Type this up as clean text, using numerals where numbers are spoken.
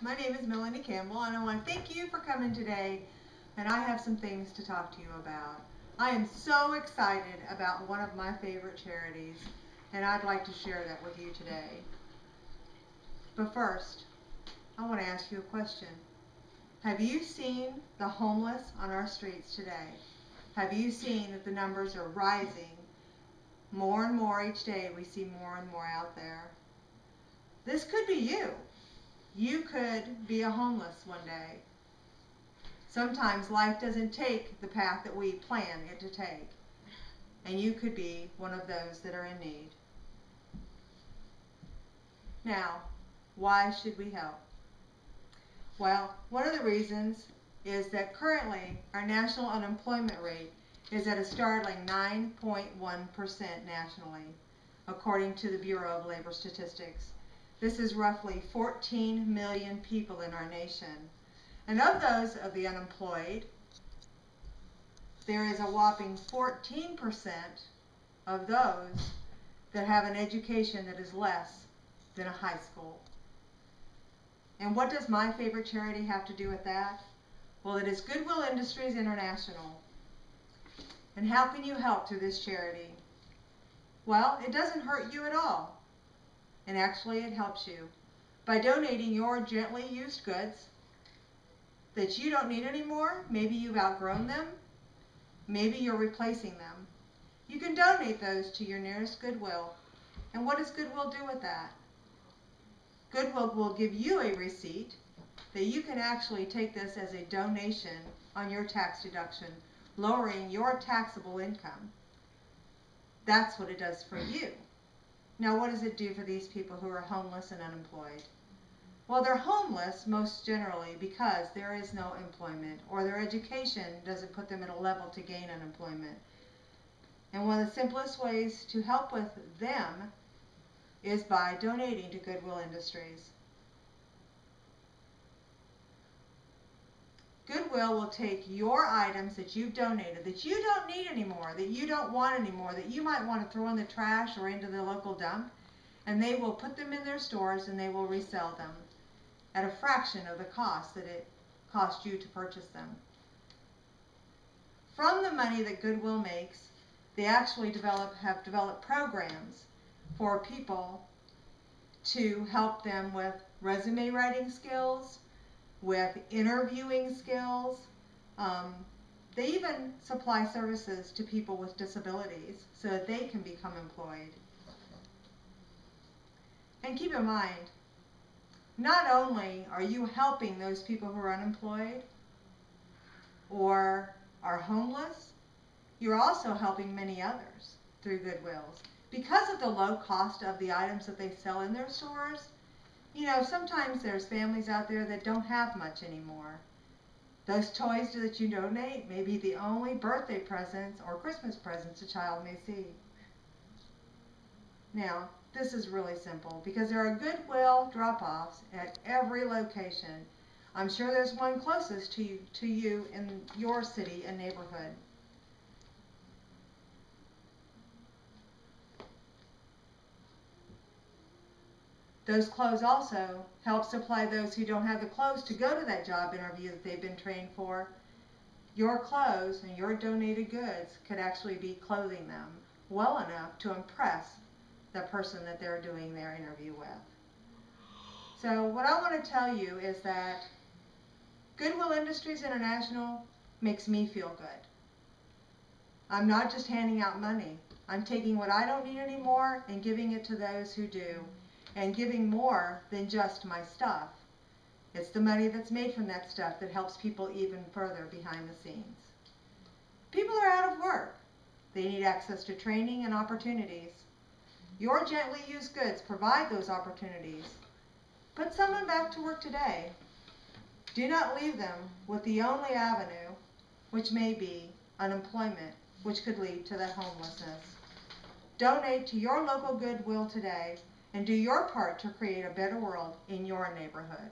My name is Melanie Campbell, and I want to thank you for coming today, and I have some things to talk to you about. I am so excited about one of my favorite charities, and I'd like to share that with you today. But first, I want to ask you a question. Have you seen the homeless on our streets today? Have you seen that the numbers are rising? More and more each day, we see more and more out there. This could be you. You could be a homeless one day. Sometimes life doesn't take the path that we plan it to take, and you could be one of those that are in need. Now, why should we help? Well, one of the reasons is that currently our national unemployment rate is at a startling 9.1% nationally, according to the Bureau of Labor Statistics. This is roughly 14 million people in our nation. And of those of the unemployed, there is a whopping 14% of those that have an education that is less than a high school. And what does my favorite charity have to do with that? Well, it is Goodwill Industries International. And how can you help through this charity? Well, it doesn't hurt you at all. And actually it helps you by donating your gently used goods that you don't need anymore. Maybe you've outgrown them. Maybe you're replacing them. You can donate those to your nearest Goodwill. And what does Goodwill do with that? Goodwill will give you a receipt that you can actually take this as a donation on your tax deduction, lowering your taxable income. That's what it does for you. Now, what does it do for these people who are homeless and unemployed? Well, they're homeless most generally because there is no employment, or their education doesn't put them at a level to gain unemployment. And one of the simplest ways to help with them is by donating to Goodwill Industries. Goodwill will take your items that you've donated, that you don't need anymore, that you don't want anymore, that you might want to throw in the trash or into the local dump, and they will put them in their stores and they will resell them at a fraction of the cost that it cost you to purchase them. From the money that Goodwill makes, they actually have developed programs for people to help them with resume writing skills, with interviewing skills. They even supply services to people with disabilities so that they can become employed. And keep in mind, not only are you helping those people who are unemployed or are homeless, you're also helping many others through Goodwills. Because of the low cost of the items that they sell in their stores, you know, sometimes there's families out there that don't have much anymore. Those toys that you donate may be the only birthday presents or Christmas presents a child may see. Now, this is really simple because there are Goodwill drop-offs at every location. I'm sure there's one closest to you in your city and neighborhood. Those clothes also help supply those who don't have the clothes to go to that job interview that they've been trained for. Your clothes and your donated goods could actually be clothing them well enough to impress the person that they're doing their interview with. So what I want to tell you is that Goodwill Industries International makes me feel good. I'm not just handing out money. I'm taking what I don't need anymore and giving it to those who do, and giving more than just my stuff. It's the money that's made from that stuff that helps people even further behind the scenes. People are out of work. They need access to training and opportunities. Your gently used goods provide those opportunities. Put someone back to work today. Do not leave them with the only avenue, which may be unemployment, which could lead to that homelessness. Donate to your local Goodwill today and do your part to create a better world in your neighborhood.